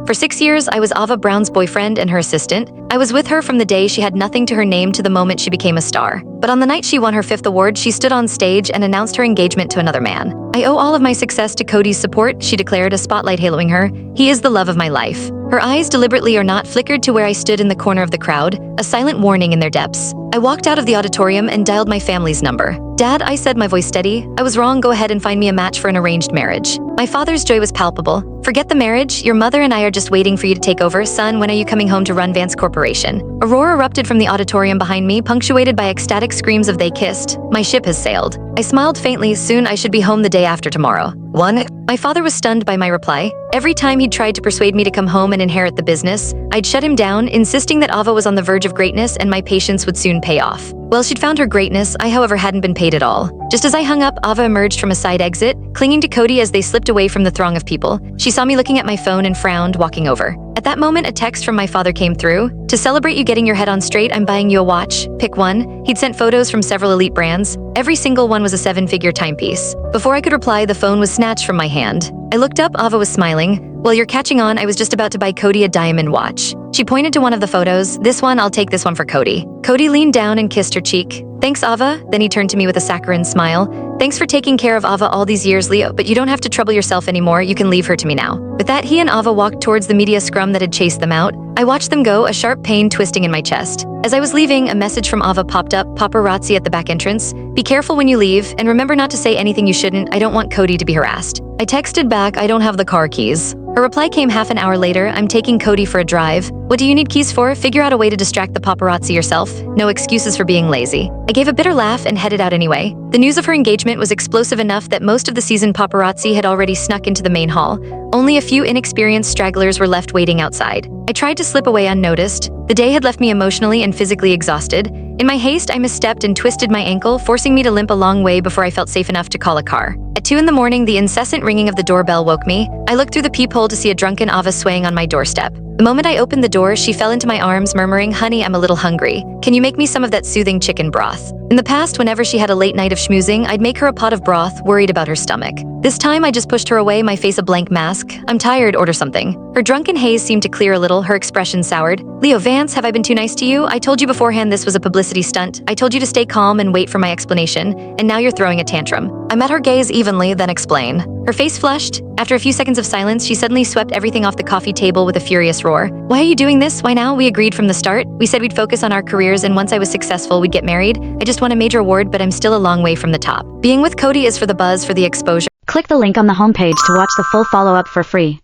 For 6 years, I was Ava Brown's boyfriend and her assistant. I was with her from the day she had nothing to her name to the moment she became a star. But on the night she won her 5th award, she stood on stage and announced her engagement to another man. "I owe all of my success to Cody's support," she declared, a spotlight haloing her. "He is the love of my life." Her eyes, deliberately or not, flickered to where I stood in the corner of the crowd, a silent warning in their depths. I walked out of the auditorium and dialed my family's number. "Dad," I said, my voice steady, "I was wrong. Go ahead and find me a match for an arranged marriage." My father's joy was palpable. "Forget the marriage. Your mother and I are just waiting for you to take over. Son, when are you coming home to run Vance Corporation?" A roar erupted from the auditorium behind me, punctuated by ecstatic screams of "They kissed. My ship has sailed." I smiled faintly. "Soon. I should be home the day after tomorrow." "One?" My father was stunned by my reply. Every time he'd tried to persuade me to come home and inherit the business, I'd shut him down, insisting that Ava was on the verge of greatness and my patience would soon pay off. Well, she'd found her greatness. I, however, hadn't been paid at all. Just as I hung up, Ava emerged from a side exit, clinging to Cody as they slipped away from the throng of people. She saw me looking at my phone and frowned, walking over. At that moment, a text from my father came through. "To celebrate you getting your head on straight, I'm buying you a watch. Pick one." He'd sent photos from several elite brands. Every single one was a 7-figure timepiece. Before I could reply, the phone was snatched from my hand. I looked up. Ava was smiling. "Well, you're catching on. I was just about to buy Cody a diamond watch." She pointed to one of the photos. "This one, I'll take this one for Cody." Cody leaned down and kissed her cheek. "Thanks, Ava." Then he turned to me with a saccharine smile. "Thanks for taking care of Ava all these years, Leo, but you don't have to trouble yourself anymore. You can leave her to me now." With that, he and Ava walked towards the media scrum that had chased them out. I watched them go, a sharp pain twisting in my chest. As I was leaving, a message from Ava popped up, "Paparazzi at the back entrance. Be careful when you leave, and remember not to say anything you shouldn't. I don't want Cody to be harassed." I texted back, "I don't have the car keys." Her reply came half an hour later, "I'm taking Cody for a drive." "What do you need keys for? Figure out a way to distract the paparazzi yourself. No excuses for being lazy." I gave a bitter laugh and headed out anyway. The news of her engagement was explosive enough that most of the seasoned paparazzi had already snuck into the main hall. Only a few inexperienced stragglers were left waiting outside. I tried to slip away unnoticed. The day had left me emotionally and physically exhausted. In my haste, I misstepped and twisted my ankle, forcing me to limp a long way before I felt safe enough to call a car. At 2 in the morning, the incessant ringing of the doorbell woke me. I looked through the peephole to see a drunken Ava swaying on my doorstep. The moment I opened the door, she fell into my arms, murmuring, "Honey, I'm a little hungry. Can you make me some of that soothing chicken broth?" In the past, whenever she had a late night of schmoozing, I'd make her a pot of broth, worried about her stomach. This time, I just pushed her away, my face a blank mask. "I'm tired, order something." Her drunken haze seemed to clear a little, her expression soured. "Leo Vance, have I been too nice to you? I told you beforehand this was a publicity stunt. I told you to stay calm and wait for my explanation, and now you're throwing a tantrum." I met her gaze evenly, then explain. Her face flushed. After a few seconds of silence, she suddenly swept everything off the coffee table with a furious roar. "Why are you doing this? Why now? We agreed from the start. We said we'd focus on our careers, and once I was successful, we'd get married. I just won a major award, but I'm still a long way from the top. Being with Cody is for the buzz, for the exposure." Click the link on the homepage to watch the full follow-up for free.